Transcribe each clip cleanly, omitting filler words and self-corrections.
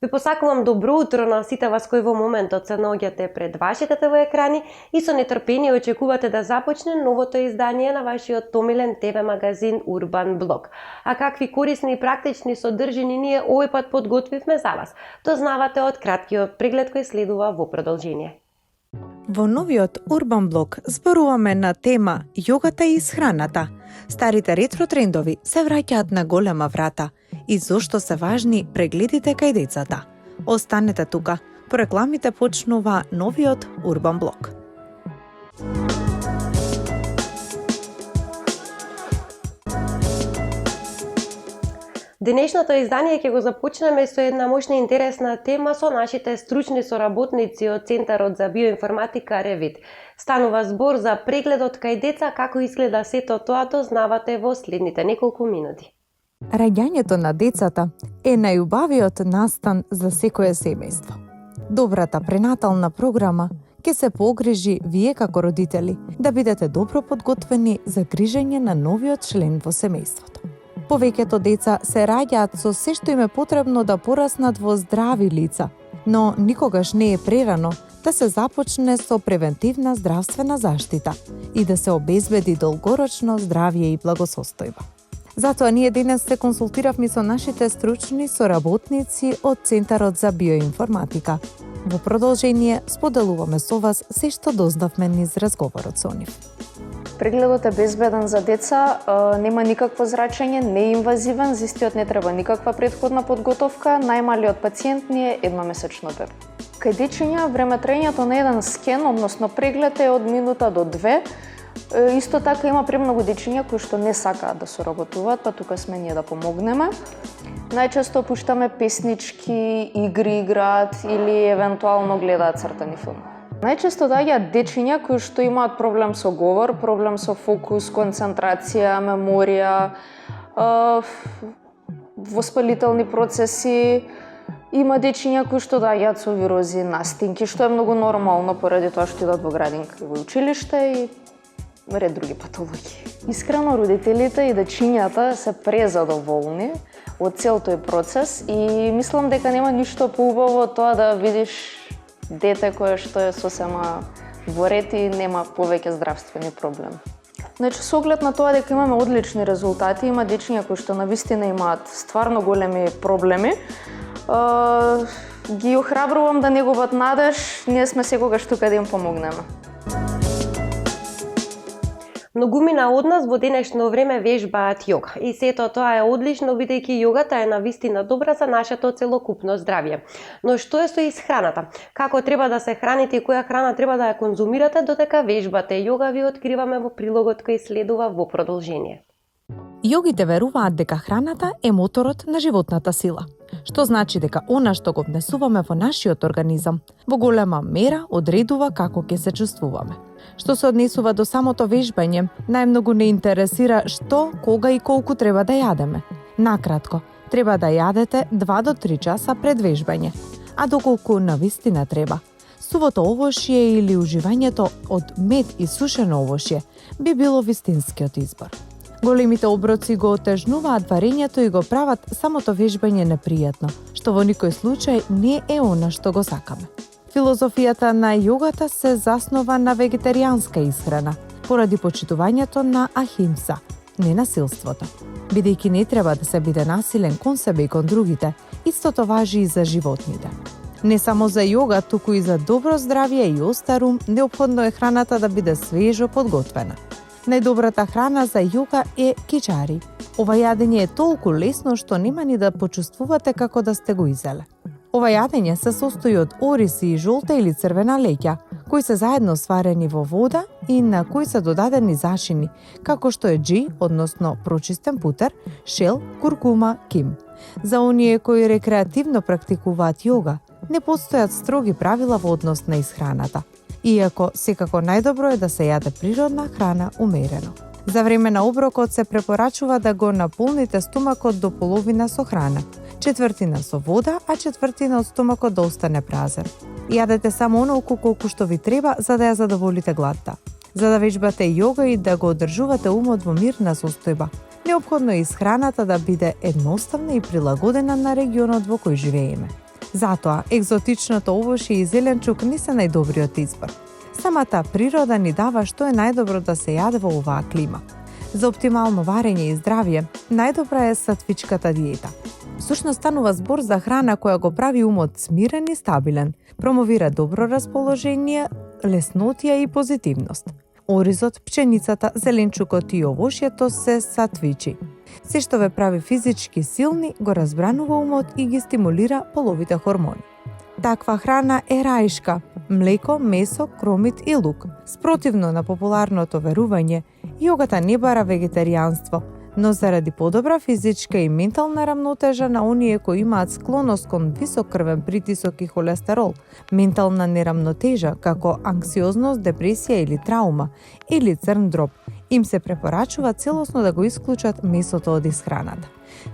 Ви посакувам добро утро на сите вас кои во моментот се наоѓате пред вашите ТВ екрани и со нетрпение очекувате да започне новото издание на вашиот омилен ТВ магазин Урбан Блок. А какви корисни и практични содржини ние овој пат подготвивме за вас, дознавате од краткиот преглед кој следува во продолжение. Во новиот Урбан Блок зборуваме на тема јогата и исхраната. Старите ретро трендови се враќаат на голема врата и зошто се важни прегледите кај децата. Останете тука, по рекламите почнува новиот Урбан Блок. Денешното издание ќе го започнеме со една мощна интересна тема со нашите стручни соработници од Центарот за биоинформатика Ревит. Станува збор за прегледот кај деца, како изгледа сето тоа дознавате во следните неколку минути. Раѓањето на децата е најубавиот настан за секое семејство. Добрата пренатална програма ќе се погрижи вие како родители да бидете добро подготвени за грижење на новиот член во семејството. Повеќето деца се раѓаат со се што им е потребно да пораснат во здрави лица, но никогаш не е прерано да се започне со превентивна здравствена заштита и да се обезбеди долгорочно здравје и благосостојба. Затоа ние денес се консултиравме со нашите стручни соработници од Центарот за биоинформатика. Во продолжение споделуваме со вас се што дознавме низ разговорот со нив. Прегледот е безбеден за деца, нема никакво зрачење, не е инвазивен, за истиот не треба никаква претходна подготовка, најмалиот пациент ни е едномесечно бебе. Кај дечиња време траењето на еден скен, односно преглед е од минута до 2. Исто така има премногу дечиња кои што не сакаат да соработуваат, па тука сме ние да помогнеме. Најчесто пуштаме песнички, игри играат или евентуално гледаат цртани филм. Најчесто доаѓаат дечиња кои што имаат проблем со говор, проблем со фокус, концентрација, меморија, воспалителни процеси. Има дечиња кои што доаѓаат со вирози, настинки, што е многу нормално поради тоа што идат во градинка и во училиште и ред други патологии. Искрено, родителите и дечињата се презадоволни од цел тој процес и мислам дека нема ништо поубаво тоа да видиш дете кое што е сосема во ред и нема повеќе здравствени проблеми. Значи, со оглед на тоа дека имаме одлични резултати, има дечиња кои што навистина имаат стварно големи проблеми, ги охрабрувам да не губат надеж, ние сме секогаш тука да им помогнеме. Многумина од нас во денешно време вежбаат јога и сето тоа е одлично бидејќи јогата е навистина добра за нашето целокупно здравје. Но што е со исхраната? Како треба да се храните и која храна треба да ја конзумирате додека вежбате јога, ви откриваме во прилогот кој следува во продолжение. Јогите веруваат дека храната е моторот на животната сила, што значи дека она што го внесуваме во нашиот организам во голема мера одредува како ќе се чувствуваме. Што се однесува до самото вежбање, најмногу не интересира што, кога и колку треба да јадеме. Накратко, треба да јадете 2 до 3 часа пред вежбање, а доколку навистина треба, сувото овошје или уживањето од мед и сушено овошје би било вистинскиот избор. Големите оброци го отежнуваат варењето и го прават самото вежбање непријатно, што во никој случај не е она што го сакаме. Филозофијата на јогата се заснова на вегетаријанска исхрана, поради почитувањето на ахимса, ненасилството. Бидејќи не треба да се биде насилен кон себе и кон другите, истото важи и за животните. Не само за јога, туку и за добро здравје и остар ум, неопходно е храната да биде свежо подготвена. Најдобрата храна за јога е кичари. Ова јадење е толку лесно што нема ни да почувствувате како да сте го изеле. Ова јадење се состои од ориси и жолта или црвена леќа, кои се заедно сварени во вода и на кои се додадени зашини, како што е джи, односно прочистен путер, шел, куркума, ким. За оние кои рекреативно практикуваат јога, не постојат строги правила во однос на исхраната, иако секако најдобро е да се јаде природна храна умерено. За време на оброкот се препорачува да го наполните стомакот до половина со храна, четвртина со вода, а четвртина од стомакот да остане празен. Јадете само онолку колку што ви треба за да ја задоволите гладта. За да вежбате јога и да го одржувате умот во мирна состојба, неопходно е исхраната да биде едноставна и прилагодена на регионот во кој живееме. Затоа, екзотичното овошје и зеленчук не се најдобриот избор. Самата природа ни дава што е најдобро да се јаде во оваа клима. За оптимално варење и здравје, најдобра е сатвичката диета. Всушност станува збор за храна која го прави умот смирен и стабилен, промовира добро расположение, леснотија и позитивност. Оризот, пченицата, зеленчукот и овошјето се сатвичи. Се што ве прави физички силни, го разбранува умот и ги стимулира половите хормони. Таква храна е раишка, млеко, месо, кромит и лук. Спротивно на популарното верување, јогата не бара вегетаријанство, но заради подобра физичка и ментална рамнотежа на оние кои имаат склоност кон висок крвен притисок и холестерол, ментална нерамнотежа како анксиозност, депресија или траума, или црн дроб, им се препорачува целосно да го исклучат месото од исхраната.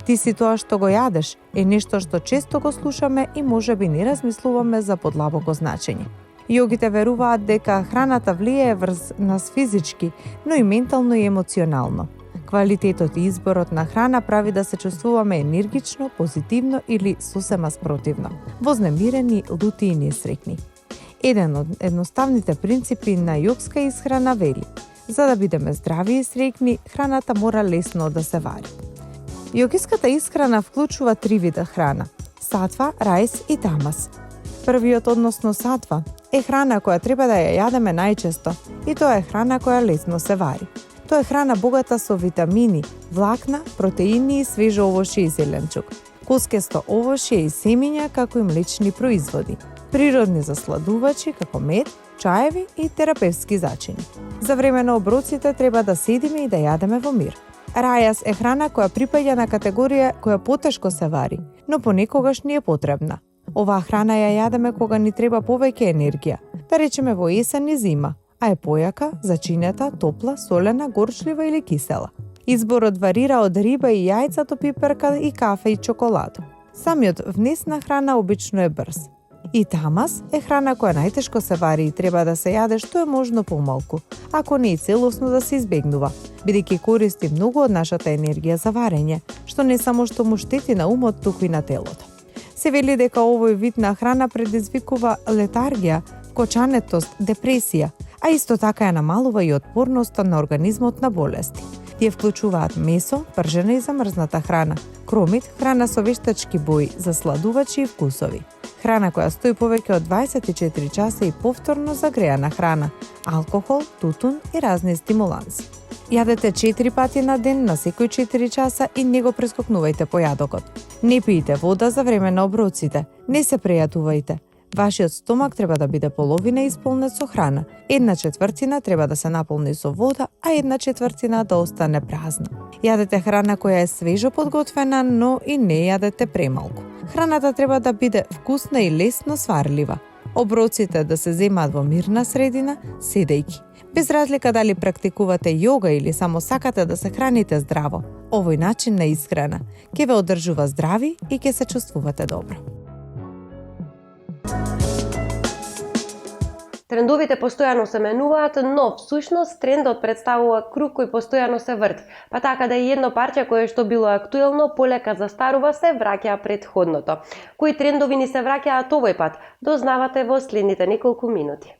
Ти си тоа што го јадеш е нешто што често го слушаме и можеби не размислуваме за подлабоко значење. Јогите веруваат дека храната влијае врз нас физички, но и ментално и емоционално. Квалитетот и изборот на храна прави да се чувствуваме енергично, позитивно или сосема спротивно, вознемирени, лути и несреќни. Еден од едноставните принципи на јогска исхрана вели: за да бидеме здрави и среќни, храната мора лесно да се вари. Јогиската исхрана вклучува 3 вида храна: сатва, рајс и тамас. Првиот, односно сатва, е храна која треба да ја јадеме најчесто и тоа е храна која лесно се вари. Тоа е храна богата со витамини, влакна, протеини и свежо овошје и зеленчук, коскесто овошје и семиња како и млечни производи, природни засладувачи како мед, чаеви и терапевски зачини. За време на оброците треба да седиме и да јадеме во мир. Рајас е храна која припаѓа на категорија која потешко се вари, но понекогаш ни е потребна. Оваа храна ја јадеме кога ни треба повеќе енергија, да речеме во есен и зима, а е појака, зачинета, топла, солена, горчлива или кисела. Изборот варира од риба и јајца до пиперка и кафе и чоколадо. Самиот внес на храна обично е брз. И тамас е храна која најтешко се вари и треба да се јаде што е можно помалку, ако не и целосно да се избегнува, бидејќи користи многу од нашата енергија за варење, што не само што му штети на умот, туку и на телото. Се вели дека овој вид на храна предизвикува летаргија, кочанетост, депресија, а исто така ја намалува и отпорноста на организмот на болести. Тие вклучуваат месо, пржена и замрзната храна, кромит, храна со вештачки бои, засладувачи и вкусови, храна која стои повеќе од 24 часа и повторно загреана храна, алкохол, тутун и разни стимуланси. Јадете 4 пати на ден на секој 4 часа и не го прескокнувајте појадокот. Не пиете вода за време на оброците, не се прејадувајте. Вашиот стомак треба да биде половина исполнет со храна, 1/4 треба да се наполни со вода, а 1/4 да остане празна. Јадете храна која е свежо подготвена, но и не јадете премалку. Храната треба да биде вкусна и лесно сварлива. Оброците да се земаат во мирна средина, седејќи. Без разлика дали практикувате јога или само сакате да се храните здраво, овој начин на исхрана ќе ве одржува здрави и ќе се чувствувате добро. Трендовите постојано се менуваат, но всушност трендот представува круг кој постојано се врти. Па така да и едно парче кое што било актуелно полека застарува се враќа претходното. Кои трендови ни се враќаат овој пат? Дознавате во следните неколку минути.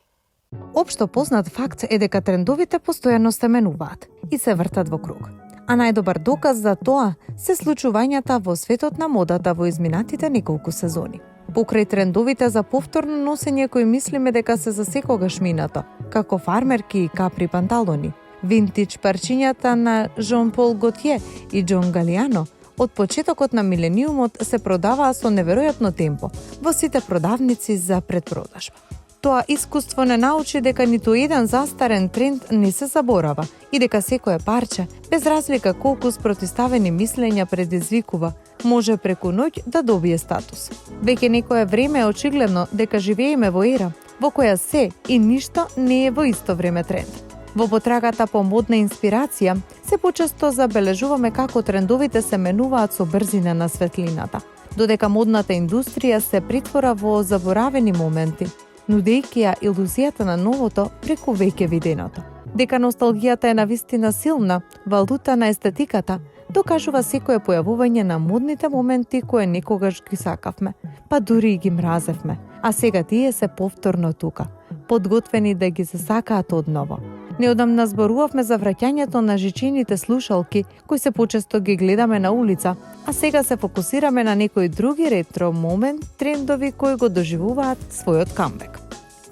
Општо познат факт е дека трендовите постојано се менуваат и се вртат во круг. А најдобар доказ за тоа се случувањата во светот на модата во изминатите неколку сезони. Покрај трендовите за повторно носење кои мислиме дека се за секогаш минато, како фармерки и капри панталони, винтидж парчињата на Жон Пол Готје и Џон Галијано, од почетокот на милениумот се продаваа со неверојатно темпо во сите продавници за предпродажба. Тоа искуство не научи дека ниту еден застарен тренд не се заборава и дека секое парче, без разлика колку спротиставени мислења предизвикува, може преку ноќ да добие статус. Веќе некое време е очигледно дека живееме во ера во која се и ништо не е во исто време тренд. Во потрагата по модна инспирација, се почесто забележуваме како трендовите се менуваат со брзина на светлината, додека модната индустрија се притвора во заборавени моменти, нудејќи ја илузијата на новото преку веќе виденото. Дека носталгијата е навистина силна валута на естетиката, докажува секое појавување на модните моменти кои некогаш ги сакавме, па дури и ги мразевме, а сега тие се повторно тука, подготвени да ги се сакаат одново. Неодамна зборувавме за враќањето на жичените слушалки, кои се почесто ги гледаме на улица, а сега се фокусираме на некои други ретро момент трендови кои го доживуваат својот камбек.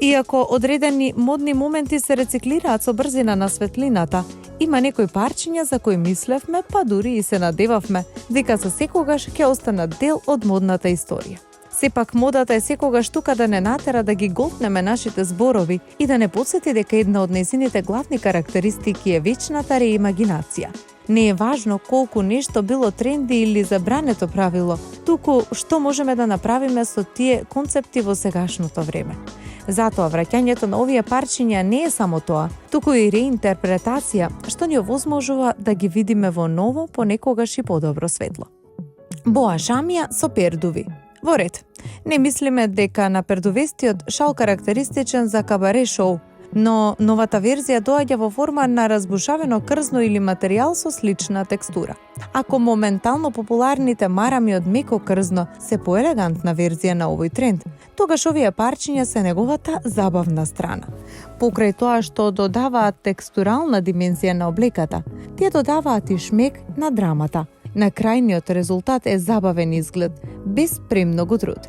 Иако одредени модни моменти се рециклираат со брзина на светлината, има некои парчиња за кои мислевме, па дури и се надевавме, дека за секогаш ќе останат дел од модната историја. Сепак модата е секогаш тука да не натера да ги голтнеме нашите зборови и да не подсети дека една од нејзините главни карактеристики е вечната реимагинација. Не е важно колку нешто било тренди или забрането правило, туку што можеме да направиме со тие концепти во сегашното време. Затоа враќањето на овие парчиња не е само тоа, туку и реинтерпретација што ни овозможува да ги видиме во ново, понекогаш и подобро светло. Боа шамија со пердуви. Во ред, не мислиме дека на пердувестиот шал карактеристичен за кабаре шоу, но новата верзија доаѓа во форма на разбушавено крзно или материјал со слична текстура. Ако моментално популарните марами од меко крзно се поелегантна верзија на овој тренд, тогаш овие парчиња се неговата забавна страна. Покрај тоа што додаваат текстурална димензија на облеката, тие додаваат и шмек на драмата. На крајниот резултат е забавен изглед, без премногу труд.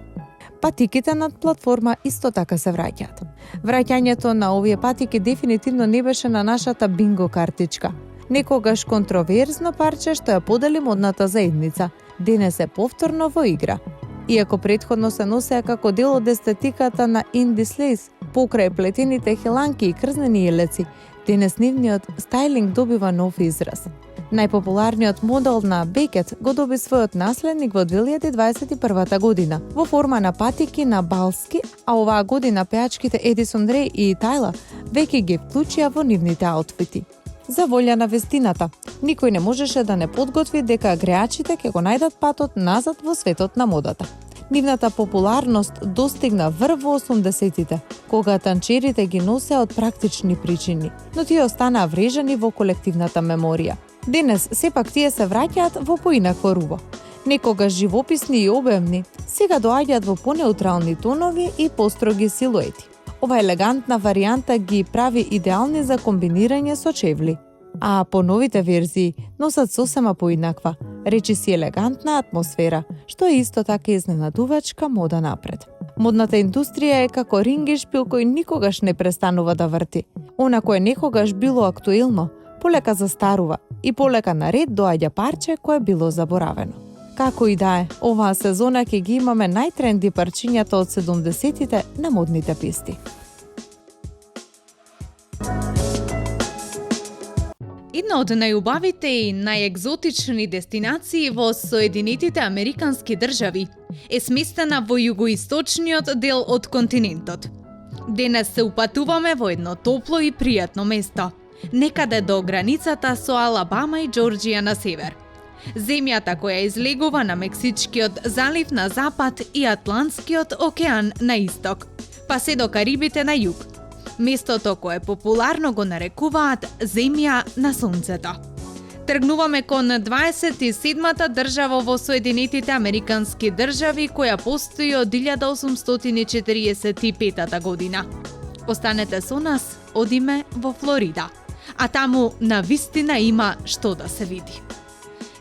Патиките над платформа исто така се враќаат. Враќањето на овие патики дефинитивно не беше на нашата бинго картичка. Некогаш контроверзно парче што ја подели модната заедница, денес е повторно во игра. Иако претходно се носеа како дел од естетиката на инди слейс, покрај плетените хеланки и крзнени елеци, денес нивниот стајлинг добива нов израз. Најпопуларниот модел на Бекет го доби својот наследник во 2021 година во форма на патики на балски, а оваа година пеачките Едисон Рей и Тайла веќе ги вклучија во нивните аутфити. За волја на вестината, никој не можеше да не подготви дека греачите ќе го најдат патот назад во светот на модата. Нивната популарност достигна врв во 80-тите, кога танчерите ги носеа од практични причини, но тие останаа врежани во колективната меморија. Денес сепак тие се враќаат во поинакво руво. Некогаш живописни и обемни, сега доаѓаат во понеутрални тонови и построги силуети. Ова елегантна варијанта ги прави идеални за комбинирање со чевли, а по новите верзии носат сосема поинаква, речиси елегантна атмосфера, што е исто така изненадувачка мода напред. Модната индустрија е како рингишпил кој никогаш не престанува да врти. Она кое некогаш било актуелно, полека застарува и полека наред доаѓа парче кое било заборавено. Како и да е, оваа сезона ќе ги имаме најтренди парчињата од 70-тите на модните писти. Една од најубавите и најегзотични дестинации во Соединетите Американски држави е сместена во југоисточниот дел од континентот. Денес се упатуваме во едно топло и пријатно место, некаде до границата со Алабама и Џорџија на север. Земјата која излегува на Мексичкиот залив на запад и Атлантскиот океан на исток, па се до Карибите на југ. Местото кое популарно го нарекуваат земја на сонцето. Тргнуваме кон 27-та држава во Соединетите Американски држави која постои од 1845 година. Останете со нас, одиме во Флорида, а таму на вистина има што да се види.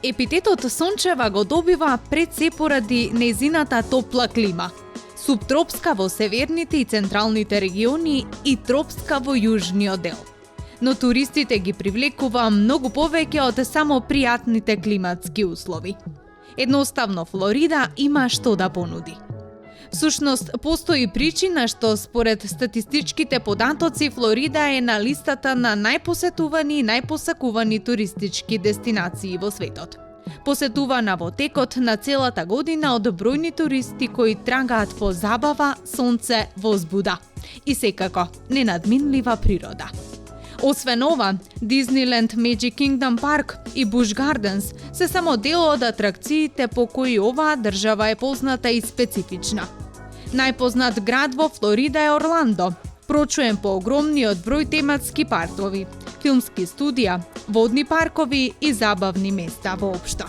Епитетот сончева го добива пред се поради нејзината топла клима. Субтропска во северните и централните региони и тропска во јужниот дел. Но туристите ги привлекува многу повеќе од само пријатните климатски услови. Едноставно Флорида има што да понуди. Всушност, постои причина што според статистичките податоци Флорида е на листата на најпосетувани и најпосакувани туристички дестинации во светот. Посетувана во текот на целата година од бројни туристи кои трагаат по забава, сонце, возбуда и секако ненадминлива природа. Освен ова, Disneyland Magic Kingdom Park и Busch Gardens се само дел од атракциите по кои оваа држава е позната и специфична. Најпознат град во Флорида е Орландо, Прочуен по огромниот број тематски паркови, филмски студија, водни паркови и забавни места воопшто.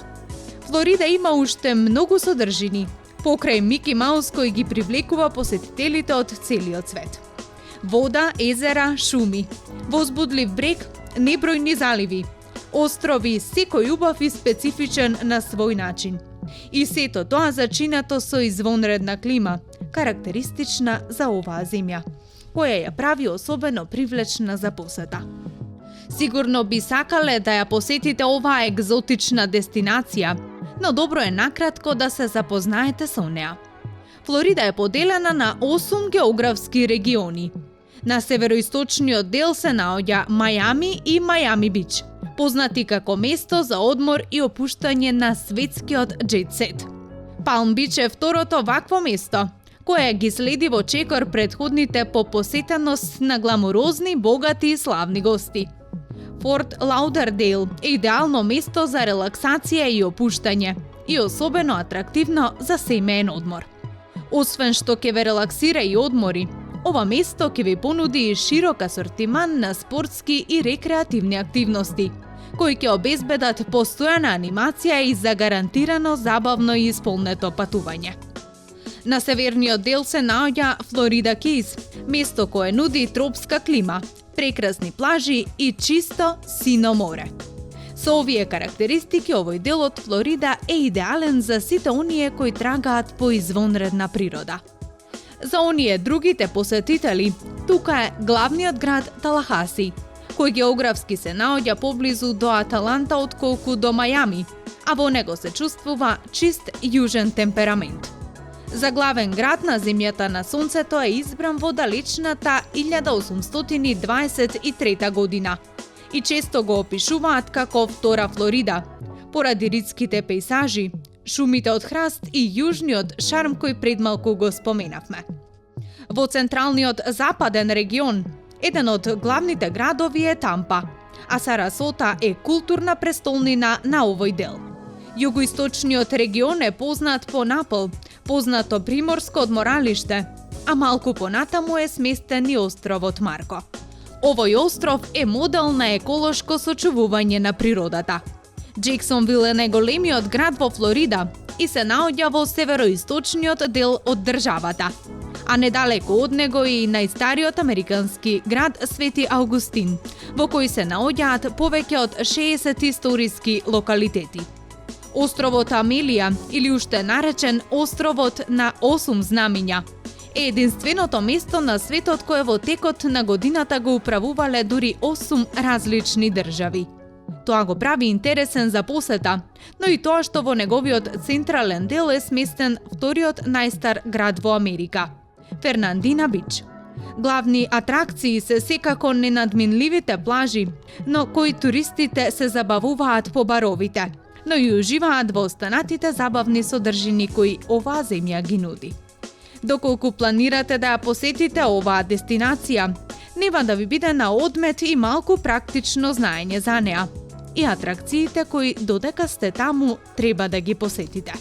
Флорида има уште многу содржини, покрај Мики Маус кој ги привлекува посетителите од целиот свет. Вода, езера, шуми, возбудлив брег, небројни заливи, острови, секој убав и специфичен на свој начин. И сето тоа зачинато со извонредна клима, карактеристична за оваа земја, која ја прави особено привлечна за посета. Сигурно би сакале да ја посетите оваа екзотична дестинација, но добро е накратко да се запознаете со неа. Флорида е поделена на 8 географски региони. На североисточниот дел се наоѓа Мајами и Мајами Бич, познати како место за одмор и опуштање на светскиот джет сет. Палм Бич е второто вакво место, кое ги следи во чекор предходните по посетеност на гламурозни, богати и славни гости. Форт Лаудердейл е идеално место за релаксација и опуштање и особено атрактивно за семеен одмор. Освен што ќе ве релаксира и одмори, ова место ќе ви понуди и широк асортиман на спортски и рекреативни активности, кои ќе обезбедат постојана анимација и загарантирано забавно и исполнето патување. На северниот дел се наоѓа Флорида Кейс, место кое нуди тропска клима, прекрасни плажи и чисто сино море. Со овие карактеристики, овој дел од Флорида е идеален за сите оние кои трагаат по извонредна природа. За оние другите посетители, тука е главниот град Талахаси, кој географски се наоѓа поблизу до Аталанта отколку до Мајами, а во него се чувствува чист јужен темперамент. За главен град на земјата на сонцето е избран во далечната 1823 година и често го опишуваат како втора Флорида, поради ридските пејзажи, шумите од храст и јужниот шарм кој предмалку го споменавме. Во централниот западен регион, еден од главните градови е Тампа, а Сарасота е културна престолнина на овој дел. Југоисточниот регион е познат по Напол, познато приморско одморалиште, а малку понатаму е сместен и островот Марко. Овој остров е модел на еколошко сочувување на природата. Джексонвил е најголемиот град во Флорида и се наоѓа во североисточниот дел од државата, а недалеку од него и најстариот американски град Свети Августин, во кој се наоѓаат повеќе од 60 историски локалитети. Островот Амелија, или уште наречен островот на 8 знамиња, е единственото место на светот кое во текот на годината го управувале дури 8 различни држави. Тоа го прави интересен за посета, но и тоа што во неговиот централен дел е сместен вториот најстар град во Америка – Фернандина Бич. Главни атракции се секако ненадминливите плажи, но кои туристите се забавуваат по баровите, но и уживаат во останатите забавни содржини кои оваа земја ги нуди. Доколку планирате да ја посетите оваа дестинација, нема да ви биде на одмет и малку практично знаење за неа и атракциите кои додека сте таму треба да ги посетите.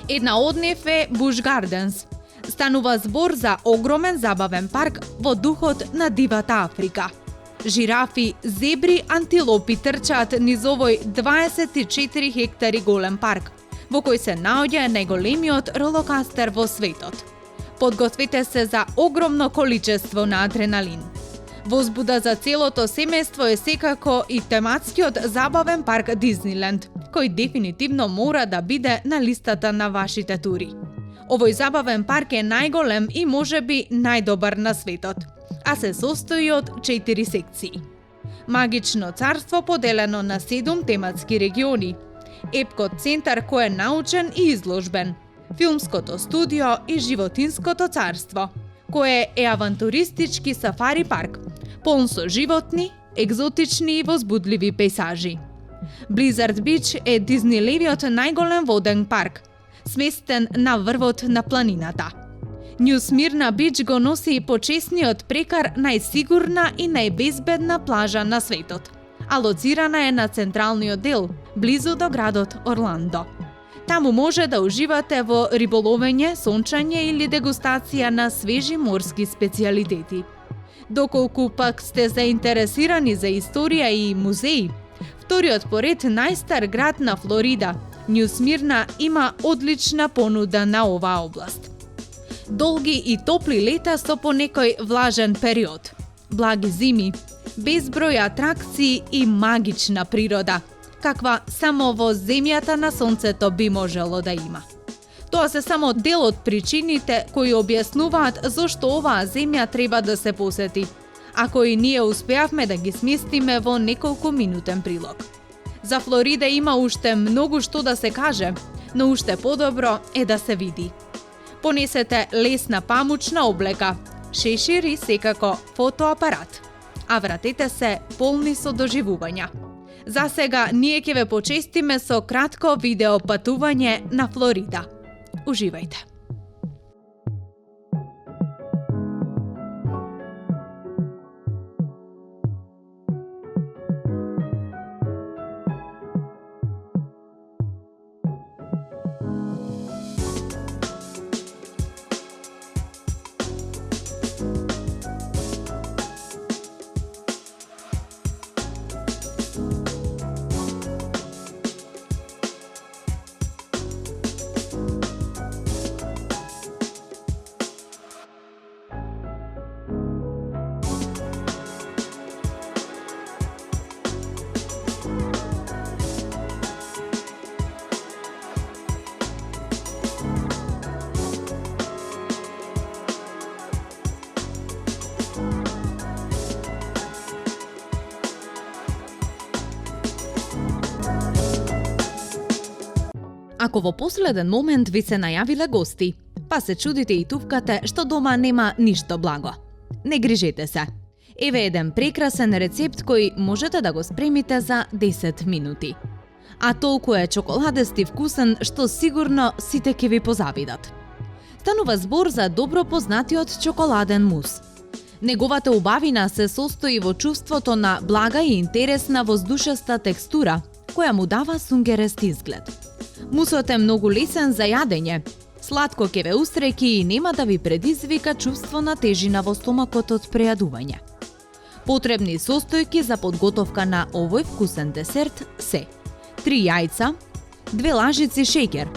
Една од нив е Буш Гарденс. Станува збор за огромен забавен парк во духот на дивата Африка. Жирафи, зебри, антилопи трчаат низ овој 24 хектари голем парк, во кој се наоѓа најголемиот ролокастер во светот. Подгответе се за огромно количество на адреналин. Возбуда за целото семејство е секако и тематскиот забавен парк Дизниленд, кој дефинитивно мора да биде на листата на вашите тури. Овој забавен парк е најголем и можеби најдобар на светот, а се состои од 4 секции. Магично царство поделено на 7 тематски региони, Епкот центар кој е научен и изложбен, филмското студио и животинското царство, кое е авантуристички сафари парк, полн со животни, екзотични и возбудливи пејзажи. Blizzard Beach е Дизнилевиот најголем воден парк, сместен на врвот на планината. Нью Смирна Бич го носи и почесниот прекар најсигурна и најбезбедна плажа на светот, а лоцирана е на централниот дел, близу до градот Орландо. Таму може да уживате во риболовење, сончање или дегустација на свежи морски специјалитети. Доколку пак сте заинтересирани за историја и музеи, вториот поред најстар град на Флорида, Нју Смирна, има одлична понуда на оваа област. Долги и топли лета со понекој влажен период, благи зими, безброј атракции и магична природа, каква само во земјата на сонцето би можело да има. Тоа се само дел од причините кои објаснуваат зошто оваа земја треба да се посети, а кои ние успеавме да ги сместиме во неколку минутен прилог. За Флорида има уште многу што да се каже, но уште подобро е да се види. Понесете лесна памучна облека, шешир и секако фотоапарат, а вратете се полни со доживувања. За сега ние ќе ве почестиме со кратко видео патување на Флорида. Уживајте! Ако во последен момент ви се најавиле гости, па се чудите и тувкате што дома нема ништо благо. Не грижете се. Еве еден прекрасен рецепт кој можете да го спремите за 10 минути. А толку е чоколадест и вкусен што сигурно сите ќе ви позавидат. Станува збор за добро познатиот чоколаден мус. Неговата убавина се состои во чувството на блага и интересна воздушеста текстура, која му дава сунгерест изглед. Мусот е многу лесен за јадење, сладко ќе ве устреки и нема да ви предизвика чувство на тежина во стомакот од прејадување. Потребни состојки за подготовка на овој вкусен десерт се 3 јајца, 2 лажици шеќер,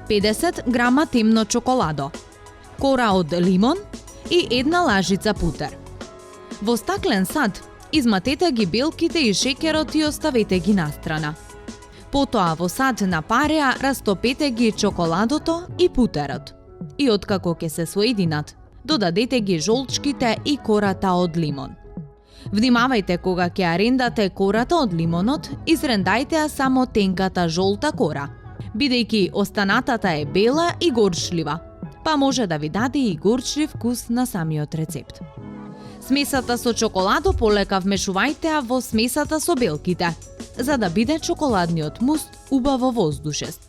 50 грама темно чоколадо, кора од лимон и 1 лажица путер. Во стаклен сад изматете ги белките и шеќерот и оставете ги настрана. Потоа во сад на пареа растопете ги чоколадото и путерот. И откако ќе се соединат, додадете ги жолчките и кората од лимон. Внимавајте кога ќе ја рендате кората од лимонот, изрендајте ја само тенката жолта кора, бидејќи останатата е бела и горчлива, па може да ви даде и горчлив вкус на самиот рецепт. Смесата со чоколадо полека вмешувајте ја во смесата со белките, за да биде чоколадниот мус убаво воздушест.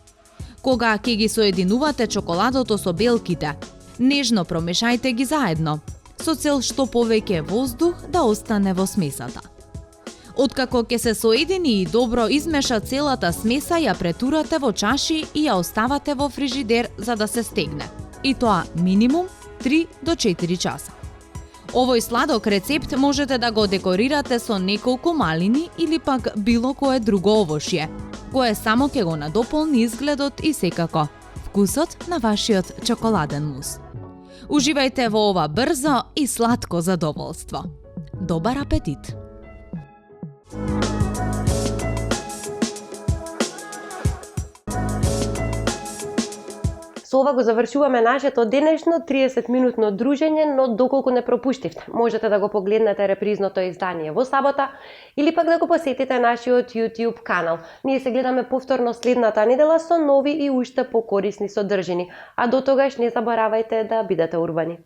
Кога ќе ги соединувате чоколадото со белките, нежно промешајте ги заедно, со цел што повеќе воздух да остане во смесата. Откако ќе се соедини и добро измеша целата смеса, ја претурате во чаши и ја оставате во фрижидер за да се стегне. И тоа минимум 3 до 4 часа. Овој сладок рецепт можете да го декорирате со неколку малини или пак било кое друго овошје, кое само ќе го надополни изгледот и секако вкусот на вашиот чоколаден мус. Уживајте во ова брзо и сладко задоволство. Добар апетит! Со ова го завршуваме нашето денешно 30-минутно дружење, но доколку не пропуштивте, можете да го погледнете репризното издание во сабота или пак да го посетите нашиот YouTube канал. Ние се гледаме повторно следната недела со нови и уште покорисни содржини, а до тогаш не заборавајте да бидете урбани.